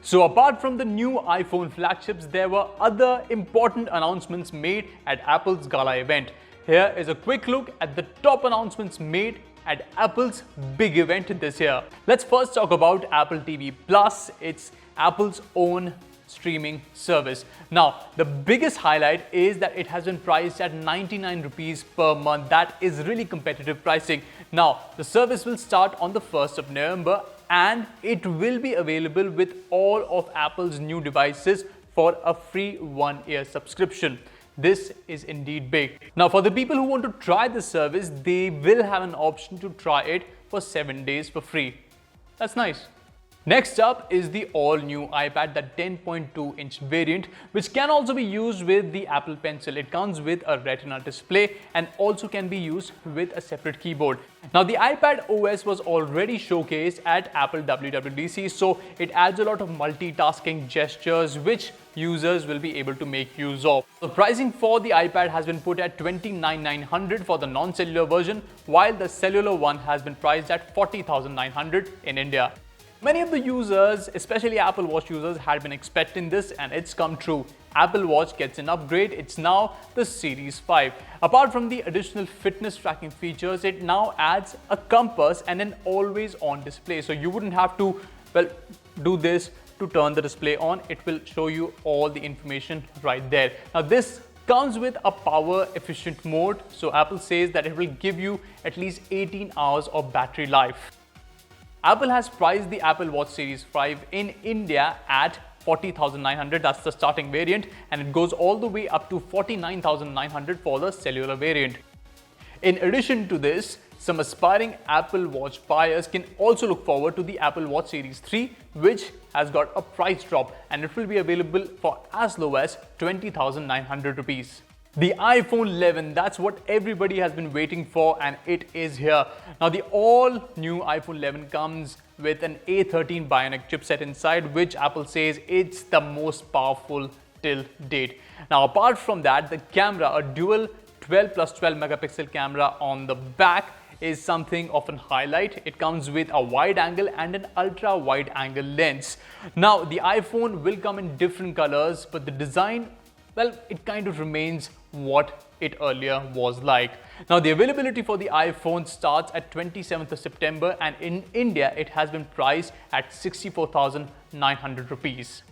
So apart from the new iPhone flagships, there were other important announcements made at Apple's gala event. Here is a quick look at the top announcements made at Apple's big event this year. Let's first talk about Apple TV Plus. It's Apple's own streaming service. Now, the biggest highlight is that it has been priced at 99 rupees per month. That is really competitive pricing. Now, the service will start on the 1st of November and it will be available with all of Apple's new devices for a free 1-year subscription. This is indeed big. Now, for the people who want to try this service, they will have an option to try it for 7 days for free. That's nice. Next up is the all-new iPad, the 10.2-inch variant, which can also be used with the Apple Pencil. It comes with a Retina display and also can be used with a separate keyboard. Now, the iPad OS was already showcased at Apple WWDC, so it adds a lot of multitasking gestures which users will be able to make use of. The pricing for the iPad has been put at 29,900 for the non-cellular version, while the cellular one has been priced at 40,900 in India. Many of the users, especially Apple Watch users, had been expecting this and it's come true. Apple Watch gets an upgrade. It's now the Series 5. Apart from the additional fitness tracking features, it now adds a compass and an always-on display. So you wouldn't have to, do this to turn the display on. It will show you all the information right there. Now, this comes with a power efficient mode. So Apple says that it will give you at least 18 hours of battery life. Apple has priced the Apple Watch Series 5 in India at 40,900, that's the starting variant, and it goes all the way up to 49,900 for the cellular variant. In addition to this, some aspiring Apple Watch buyers can also look forward to the Apple Watch Series 3, which has got a price drop and it will be available for as low as 20,900 rupees. The iPhone 11, that's what everybody has been waiting for and it is here. Now, the all-new iPhone 11 comes with an A13 Bionic chipset inside, which Apple says it's the most powerful till date. Now, apart from that, the camera, a dual 12 plus 12 megapixel camera on the back, is something of a highlight. It comes with a wide angle and an ultra wide angle lens. Now, the iPhone will come in different colors, but the design, well, it kind of remains what it earlier was like. Now, the availability for the iPhone starts at 27th of September and in India, it has been priced at 64,900 rupees.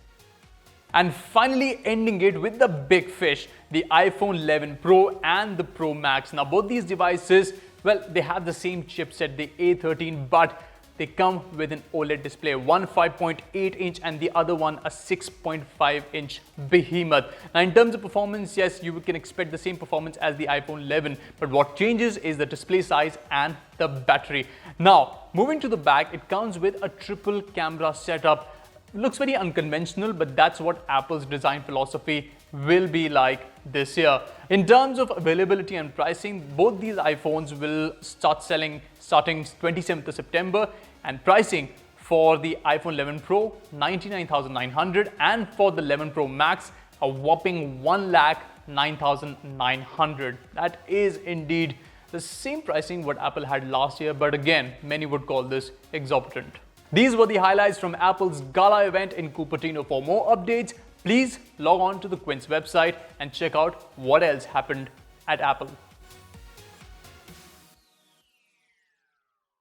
And finally, ending it with the big fish, the iPhone 11 Pro and the Pro Max. Now, both these devices, well, they have the same chipset, the A13, but they come with an OLED display, one 5.8-inch and the other one a 6.5-inch behemoth. Now, in terms of performance, yes, you can expect the same performance as the iPhone 11, but what changes is the display size and the battery. Now, moving to the back, it comes with a triple camera setup. Looks very unconventional, but that's what Apple's design philosophy will be like this year. In terms of availability and pricing, both these iPhones will start selling starting 27th of September, and pricing for the iPhone 11 Pro 99,900 and for the 11 Pro Max a whopping 1,09,900. That is indeed the same pricing what Apple had last year, but again, many would call this exorbitant. These were the highlights from Apple's gala event in Cupertino. For more updates, please log on to the Quint's website and check out what else happened at Apple.